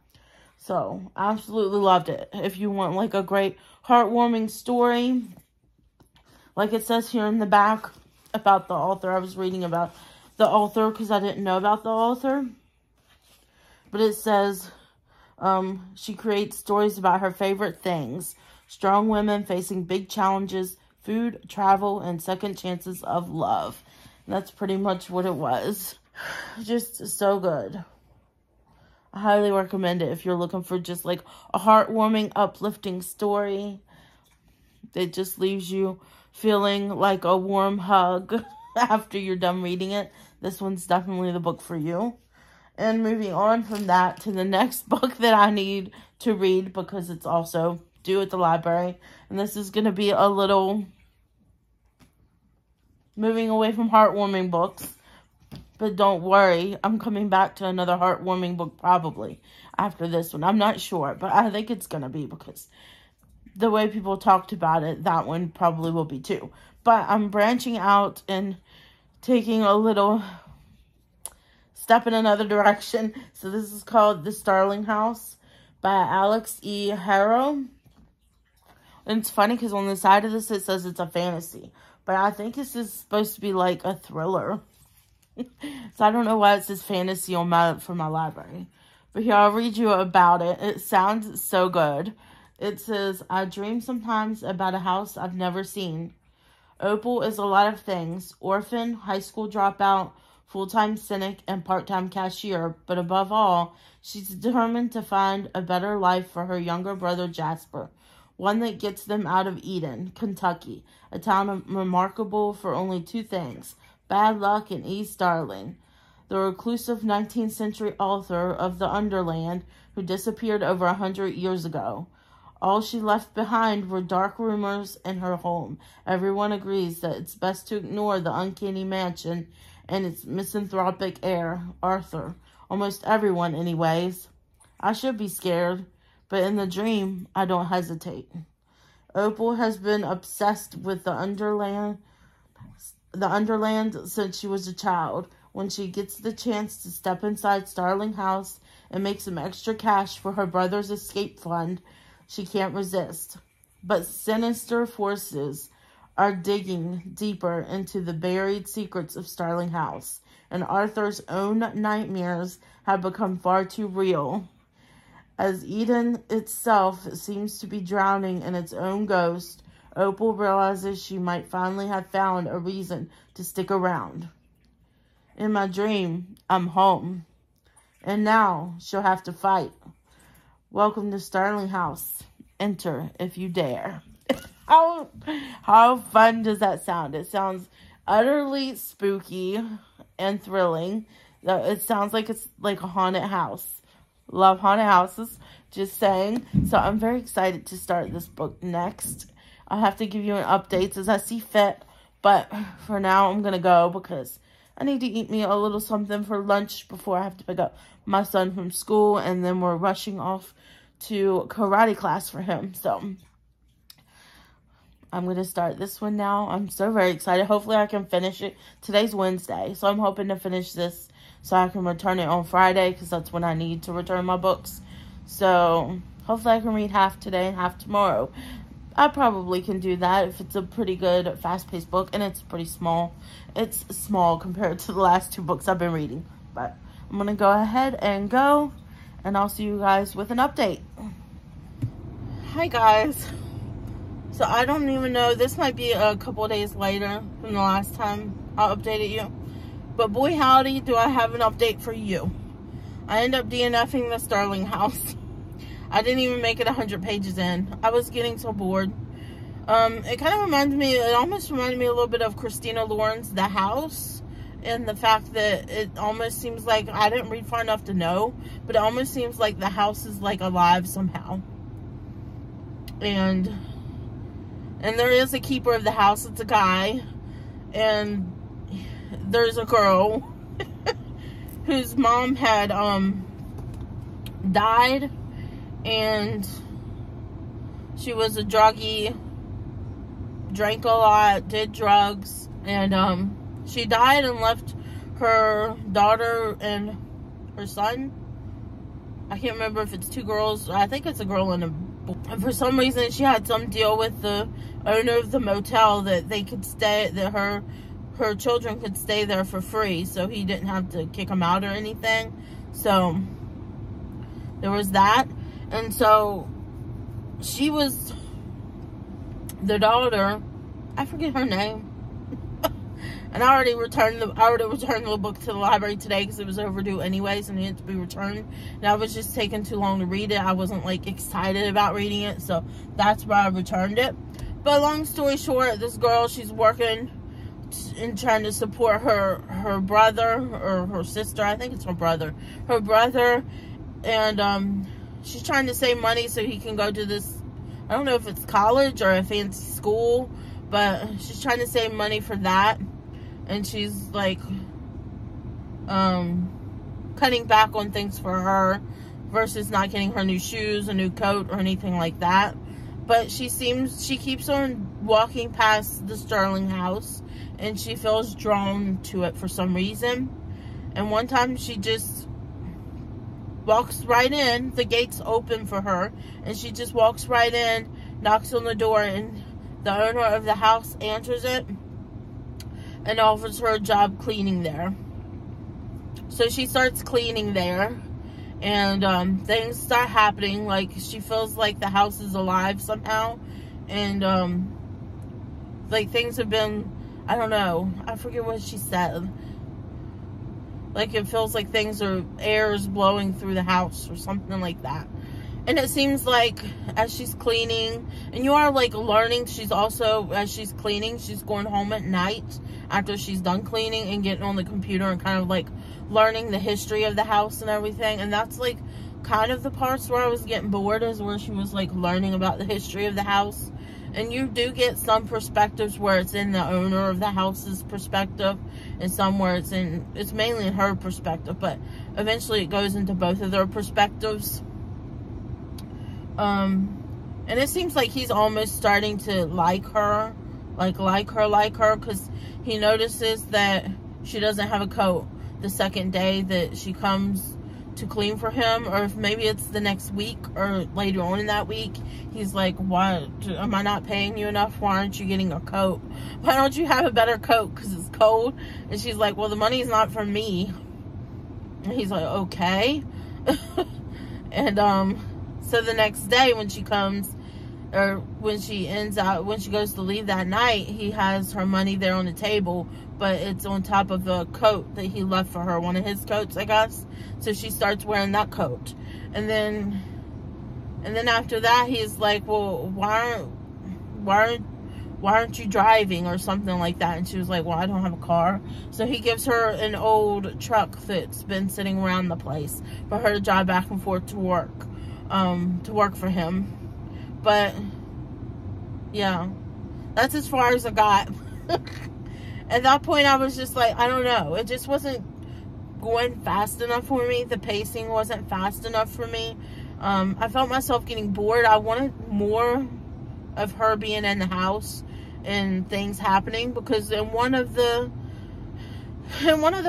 So, I absolutely loved it. If you want like a great heartwarming story, like it says here in the back about the author. I was reading about the author because I didn't know about the author. But it says she creates stories about her favorite things. Strong women facing big challenges, food, travel, and second chances of love. And that's pretty much what it was. Just so good. I highly recommend it if you're looking for just like a heartwarming, uplifting story that just leaves you feeling like a warm hug after you're done reading it. This one's definitely the book for you. And moving on from that to the next book that I need to read because it's also due at the library. And this is going to be a little moving away from heartwarming books. But don't worry, I'm coming back to another heartwarming book probably after this one. I'm not sure, but I think it's going to be because the way people talked about it, that one probably will be too. but I'm branching out and taking a little step in another direction. So this is called The Starling House by Alex E. Harrow. And it's funny because on the side of this it says it's a fantasy, but I think this is supposed to be like a thriller. So I don't know why it says fantasy on for my library. But here, I'll read you about it. It sounds so good. It says, I dream sometimes about a house I've never seen. Opal is a lot of things. Orphan, high school dropout, full-time cynic, and part-time cashier. But above all, she's determined to find a better life for her younger brother, Jasper. One that gets them out of Eden, Kentucky. A town remarkable for only two things: bad luck and East Starling, the reclusive 19th century author of The Underland who disappeared over 100 years ago. All she left behind were dark rumors in her home. Everyone agrees that it's best to ignore the uncanny mansion and its misanthropic heir, Arthur. Almost everyone, anyways. I should be scared, but in the dream, I don't hesitate. Opal has been obsessed with the Underland since she was a child. When she gets the chance to step inside Starling House and make some extra cash for her brother's escape fund, she can't resist. But sinister forces are digging deeper into the buried secrets of Starling House, and Arthur's own nightmares have become far too real. As Eden itself seems to be drowning in its own ghost, Opal realizes she might finally have found a reason to stick around. In my dream, I'm home, and now she'll have to fight. Welcome to Starling House. Enter if you dare. How fun does that sound? It sounds utterly spooky and thrilling. It sounds like it's like a haunted house. Love haunted houses, just saying. So I'm very excited to start this book next. I'll have to give you an update as I see fit, but for now I'm going to go because I need to eat me a little something for lunch before I have to pick up my son from school, and then we're rushing off to karate class for him. So I'm going to start this one now. I'm so very excited. Hopefully I can finish it. Today's Wednesday, so I'm hoping to finish this so I can return it on Friday, because that's when I need to return my books. So hopefully I can read half today and half tomorrow. I probably can do that if it's a pretty good, fast-paced book, and it's pretty small. It's small compared to the last two books I've been reading. But I'm going to go ahead and go, and I'll see you guys with an update. Hi, guys. So I don't even know. This might be a couple days later from the last time I updated you. But boy, howdy, do I have an update for you. I ended up DNFing the Starling House. I didn't even make it 100 pages in. I was getting so bored. It kind of reminded me, it almost reminded me a little bit of Christina Lauren's The House. And the fact that it almost seems like, I didn't read far enough to know, but it almost seems like the house is like alive somehow. And there is a keeper of the house. It's a guy. And there's a girl whose mom had died, and she was a druggie, drank a lot, did drugs, and she died and left her daughter and her son. I can't remember if it's two girls. I think it's a girl and a boy. And for some reason she had some deal with the owner of the motel that they could stay, that her children could stay there for free, so he didn't have to kick them out or anything. So there was that. And so she was the daughter, I forget her name. And I already returned the book to the library today because it was overdue anyways and it had to be returned. And I was just taking too long to read it. I wasn't like excited about reading it, so that's why I returned it. But long story short, this girl, she's working and trying to support her brother or her sister. I think it's her brother. Her brother, and she's trying to save money so he can go to this, I don't know if it's college or a fancy school, but she's trying to save money for that. And she's like cutting back on things for her versus not getting her new shoes, a new coat, or anything like that. But she keeps on walking past the Sterling house, and she feels drawn to it for some reason. And one time she just walks right in. The gate's open for her, and she just walks right in, knocks on the door, and the owner of the house answers it and offers her a job cleaning there. So she starts cleaning there, and things start happening. Like, she feels like the house is alive somehow, and like, things have been, I don't know, I forget what she said. Like, it feels like air is blowing through the house or something like that. And it seems like as she's cleaning, and you are like learning, she's also, as she's cleaning, she's going home at night after she's done cleaning and getting on the computer and kind of like learning the history of the house and everything. And that's like kind of the parts where I was getting bored, is where she was like learning about the history of the house. And you do get some perspectives where it's in the owner of the house's perspective, and some where it's mainly in her perspective, but eventually it goes into both of their perspectives. And it seems like he's almost starting to like her, because he notices that she doesn't have a coat the second day that she comes to clean for him, or if maybe it's the next week or later on in that week. He's like, why am I not paying you enough? Why aren't you getting a coat? Why don't you have a better coat? Because it's cold. And she's like, well, the money's not for me. And he's like, okay. And so the next day when she comes, or when she goes to leave that night, he has her money there on the table, but it's on top of the coat that he left for her, one of his coats, I guess. So she starts wearing that coat. And then after that, he's like, well, why aren't you driving, or something like that? And she was like, well, I don't have a car. So he gives her an old truck that's been sitting around the place for her to drive back and forth to work for him. But yeah, that's as far as I got. At that point, I was just like, I don't know. It just wasn't going fast enough for me. The pacing wasn't fast enough for me. I felt myself getting bored. I wanted more of her being in the house and things happening, because in one of the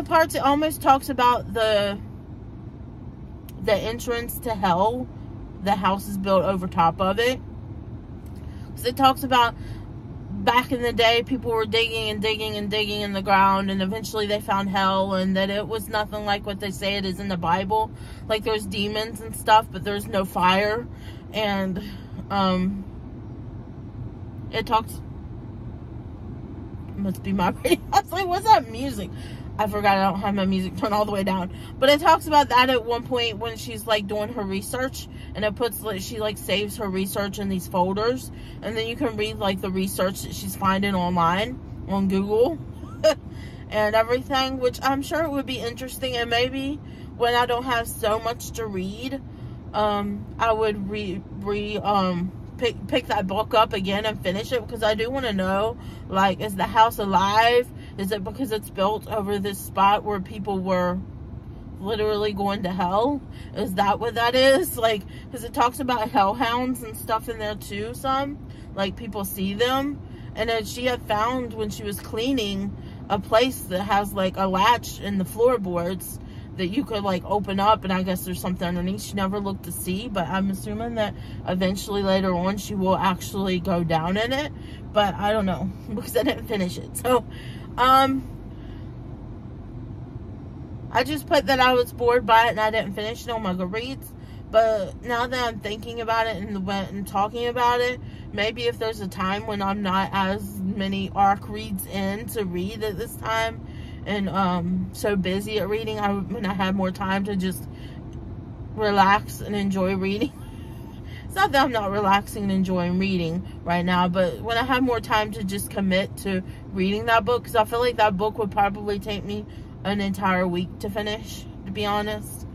parts, it almost talks about the entrance to hell. The house is built over top of it. So it talks about back in the day, people were digging and digging and digging in the ground, and eventually they found hell, and that it was nothing like what they say it is in the Bible. Like, there's demons and stuff, but there's no fire. And it talks, must be my radio. I was like, what's that music? I forgot I don't have my music turned all the way down. But it talks about that at one point when she's like doing her research, and it puts, like, she like saves her research in these folders, and then you can read like the research that she's finding online on Google and everything, which I'm sure it would be interesting. And maybe when I don't have so much to read, I would pick that book up again and finish it, because I do want to know, like, is the house alive? Is it because it's built over this spot where people were literally going to hell? Is that what that is? Like, because it talks about hellhounds and stuff in there too, some. Like, people see them. And then she had found, when she was cleaning, a place that has, like, a latch in the floorboards that you could, like, open up, and I guess there's something underneath. She never looked to see, but I'm assuming that eventually later on she will actually go down in it. But I don't know, because I didn't finish it. So, I just put that I was bored by it and I didn't finish it on my Goodreads. But now that I'm thinking about it and talking about it, maybe if there's a time when I'm not as many ARC reads in to read at this time, and so busy at reading, when I have more time to just relax and enjoy reading. It's not that I'm not relaxing and enjoying reading right now, but when I have more time to just commit to reading that book, because I feel like that book would probably take me an entire week to finish, to be honest.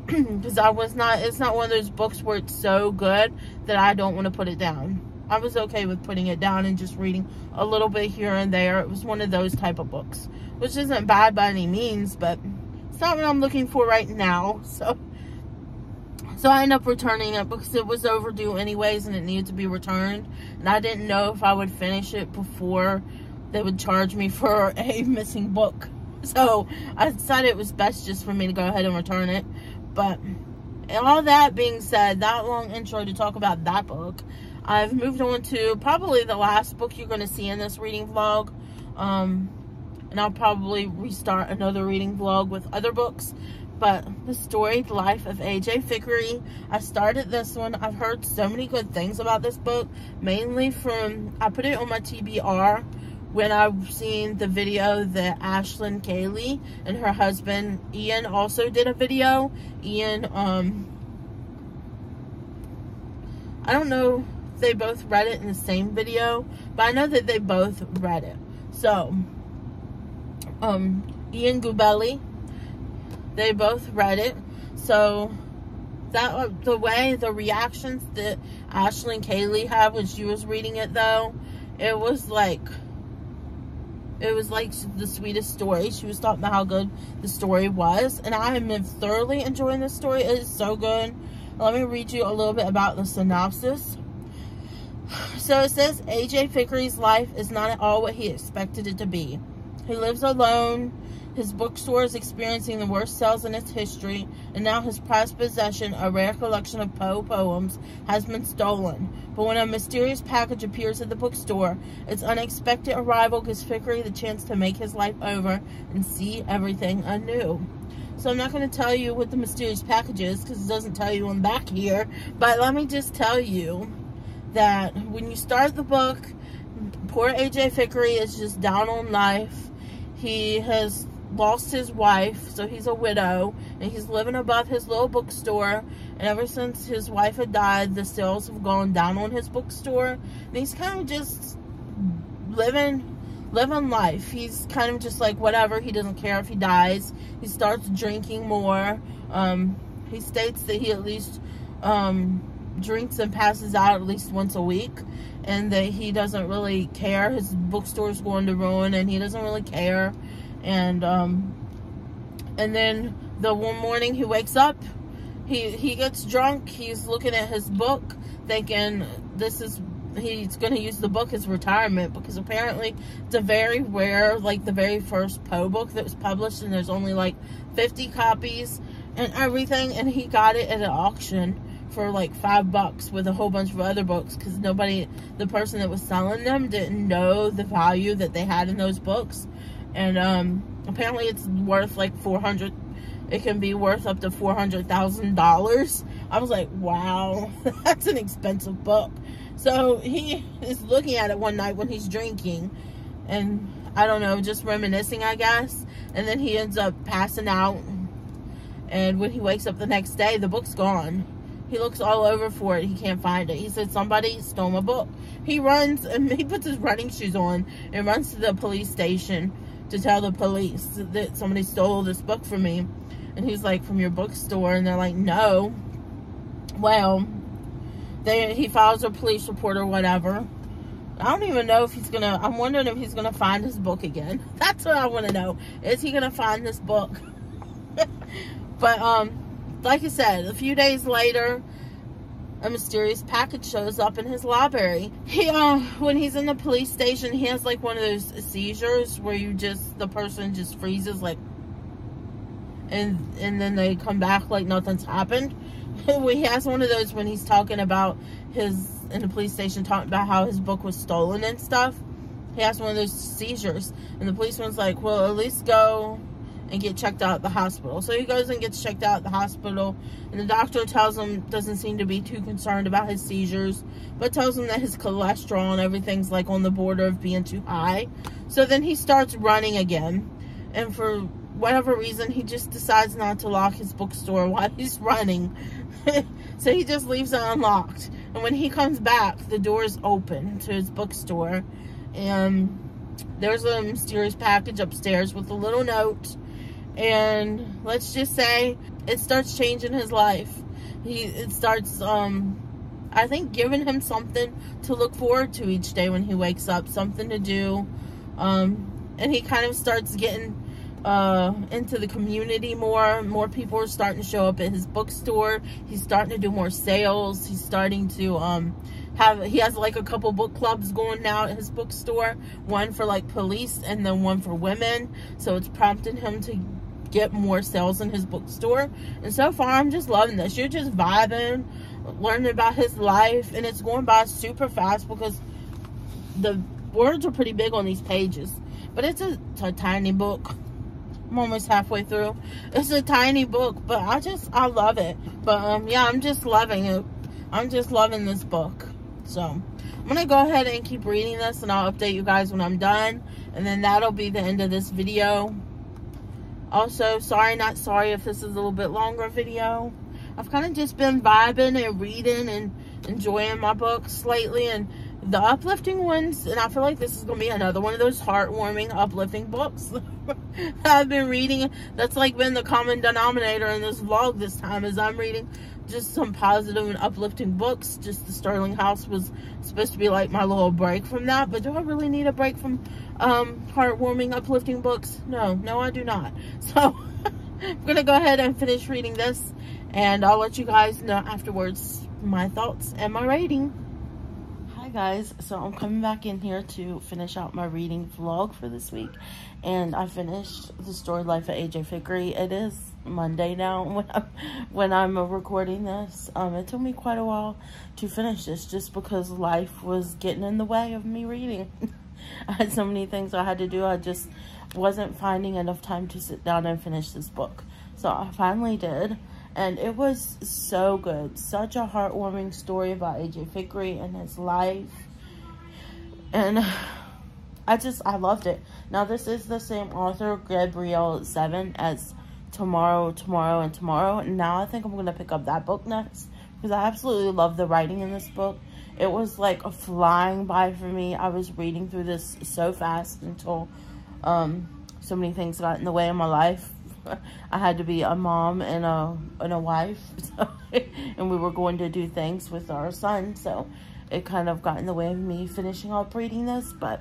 Because it's not one of those books where it's so good that I don't want to put it down. I was okay with putting it down and just reading a little bit here and there. It was one of those type of books, which isn't bad by any means, but it's not what I'm looking for right now. So I ended up returning it because it was overdue anyways and it needed to be returned. And I didn't know if I would finish it before they would charge me for a missing book. So I decided it was best just for me to go ahead and return it. But all that being said, that long intro to talk about that book, I've moved on to probably the last book you're going to see in this reading vlog. And I'll probably restart another reading vlog with other books. But the story, The Life of A.J. Vickery, I started this one. I've heard so many good things about this book, mainly from, I put it on my TBR when I've seen the video that Ashlyn Kaylee and her husband Ian also did a video. Ian, I don't know if they both read it in the same video, but I know that they both read it. So, Ian Gubelli, they both read it. So that the reactions that Ashley and Kaylee had when she was reading it, though, it was like the sweetest story. She was talking about how good the story was, and I am thoroughly enjoying this story. It is so good. Let me read you a little bit about the synopsis. So it says, A.J. Vickery's life is not at all what he expected it to be. He lives alone. His bookstore is experiencing the worst sales in its history, and now his prized possession, a rare collection of Poe poems, has been stolen. But when a mysterious package appears at the bookstore, its unexpected arrival gives Vickery the chance to make his life over and see everything anew. So I'm not going to tell you what the mysterious package is, because it doesn't tell you on back here, but let me just tell you that when you start the book, poor A.J. Vickery is just down on life. He has lost his wife, so he's a widow, and he's living above his little bookstore, and ever since his wife had died, the sales have gone down on his bookstore, and he's kind of just living life. He's kind of just like, whatever, he doesn't care if he dies. He starts drinking more. He states that he at least drinks and passes out at least once a week, and that he doesn't really care. His bookstore's going to ruin, and he doesn't really care. And then the one morning he wakes up, he gets drunk, he's looking at his book, thinking he's going to use the book as retirement, because apparently it's a very rare, like the very first Poe book that was published, and there's only like 50 copies and everything, and he got it at an auction for like $5 with a whole bunch of other books, because the person that was selling them didn't know the value that they had in those books. And apparently it's worth like it can be worth up to $400,000. I was like, wow, that's an expensive book. So he is looking at it one night when he's drinking, and I don't know, just reminiscing, I guess. And then he ends up passing out, and when he wakes up the next day, the book's gone. He looks all over for it. He can't find it. He said, somebody stole my book. He runs, and he puts his running shoes on and runs to the police station to tell the police that somebody stole this book from me. And he's like, from your bookstore? And they're like, no. Well, he files a police report or whatever. I don't even know if I'm wondering if he's gonna find his book again. That's what I want to know. Is he gonna find this book? But, like I said, a few days later, a mysterious package shows up in his library. When he's in the police station, he has like one of those seizures where the person just freezes, like, and then they come back like nothing's happened. He has one of those when he's talking about in the police station, talking about how his book was stolen and stuff. He has one of those seizures, and the policeman's like, well, at least go and get checked out at the hospital. So he goes and gets checked out at the hospital, and the doctor tells him, doesn't seem to be too concerned about his seizures, but tells him that his cholesterol and everything's like on the border of being too high. So then he starts running again, and for whatever reason, he just decides not to lock his bookstore while he's running. So he just leaves it unlocked, and when he comes back, the door is open to his bookstore, and there's a mysterious package upstairs with a little note. And let's just say it starts changing his life. It starts, I think, giving him something to look forward to each day when he wakes up, something to do. And he kind of starts getting into the community more. More people are starting to show up at his bookstore. He's starting to do more sales. He's starting to he has like a couple book clubs going now at his bookstore, one for like police and then one for women. So it's prompted him to get more sales in his bookstore. And so far I'm just loving this. You're just vibing, learning about his life, and it's going by super fast because the words are pretty big on these pages. But it's a tiny book. I'm almost halfway through. It's a tiny book, but I love it. But yeah, I'm just loving it. I'm just loving this book. So I'm gonna go ahead and keep reading this, and I'll update you guys when I'm done, and then that'll be the end of this video. Also, sorry not sorry if this is a little bit longer video. I've kind of just been vibing and reading and enjoying my books lately, and the uplifting ones, and I feel like this is going to be another one of those heartwarming, uplifting books that I've been reading. That's like been the common denominator in this vlog this time, is I'm reading just some positive and uplifting books. Just the Sterling House was supposed to be like my little break from that, but do I really need a break from heartwarming, uplifting books? No, I do not. So I'm going to go ahead and finish reading this, and I'll let you guys know afterwards my thoughts and my rating. Hi guys, so I'm coming back in here to finish out my reading vlog for this week, and I finished The Story Life of AJ Fikry. It is Monday now when I'm recording this. It took me quite a while to finish this just because life was getting in the way of me reading. I had so many things I had to do. I just wasn't finding enough time to sit down and finish this book. So I finally did, and it was so good. Such a heartwarming story about AJ Fikry and his life. And I loved it. Now, this is the same author, Gabrielle 7, as Tomorrow, and Tomorrow. And now I think I'm going to pick up that book next, because I absolutely love the writing in this book. It was like a flying by for me. I was reading through this so fast until so many things got in the way of my life. I had to be a mom and a wife, so, and we were going to do things with our son, so it kind of got in the way of me finishing up reading this. But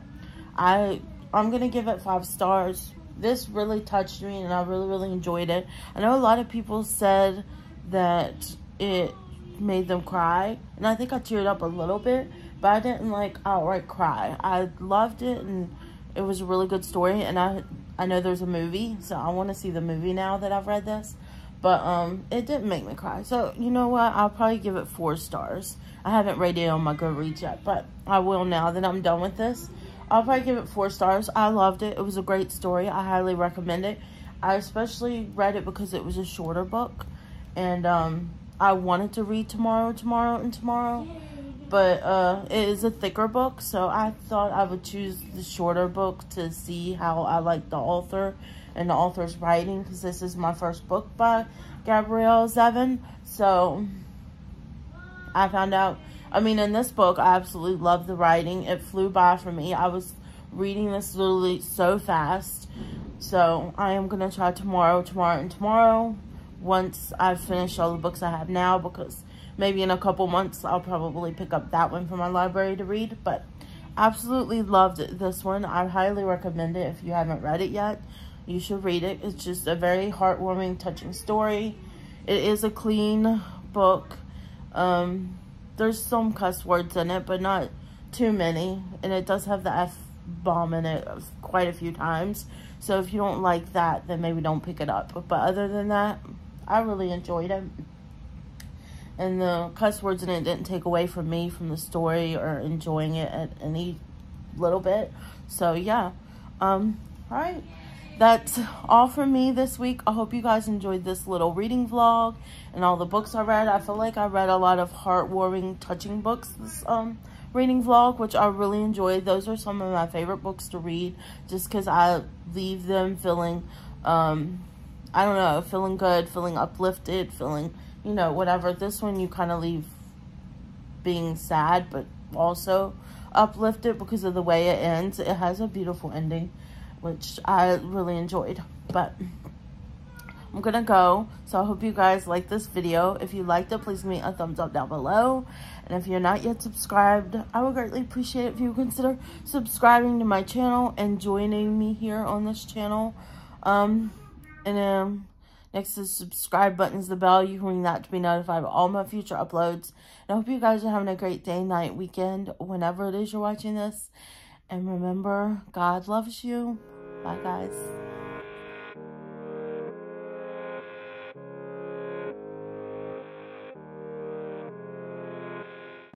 I'm gonna give it 5 stars. This really touched me, and I really enjoyed it. I know a lot of people said that it made them cry, and I think I teared up a little bit, but I didn't like outright cry. I loved it, and it was a really good story, and I know there's a movie, so I want to see the movie now that I've read this. But it didn't make me cry. So, you know what? I'll probably give it 4 stars. I haven't rated it on my Goodreads yet, but I will now that I'm done with this. I'll probably give it 4 stars. I loved it. It was a great story. I highly recommend it. I especially read it because it was a shorter book, and I wanted to read Tomorrow, and Tomorrow. But it is a thicker book, so I thought I would choose the shorter book to see how I like the author and the author's writing, because this is my first book by Gabrielle 7. So I found out, I mean, in this book, I absolutely loved the writing. It flew by for me. I was reading this literally so fast. So I am going to try Tomorrow, and Tomorrow once I've finished all the books I have now, because maybe in a couple months, I'll probably pick up that one from my library to read. But absolutely loved this one. I highly recommend it. If you haven't read it yet, you should read it. It's just a very heartwarming, touching story. It is a clean book. There's some cuss words in it, but not too many. And it does have the F-bomb in it quite a few times. So if you don't like that, then maybe don't pick it up. But other than that, I really enjoyed it. And the cuss words in it didn't take away from me from the story or enjoying it at any little bit. So yeah. Alright. That's all from me this week. I hope you guys enjoyed this little reading vlog and all the books I read. I feel like I read a lot of heartwarming, touching books this reading vlog, which I really enjoyed. Those are some of my favorite books to read, just because I leave them feeling, I don't know, feeling good, feeling uplifted, feeling, you know, whatever. This one you kind of leave being sad, but also uplifted because of the way it ends. It has a beautiful ending, which I really enjoyed. But I'm gonna go, so I hope you guys like this video. If you liked it, please give me a thumbs up down below. And if you're not yet subscribed, I would greatly appreciate it if you consider subscribing to my channel and joining me here on this channel. Next to the subscribe button is the bell. You can ring that to be notified of all my future uploads. And I hope you guys are having a great day, night, weekend, whenever it is you're watching this. And remember, God loves you. Bye, guys.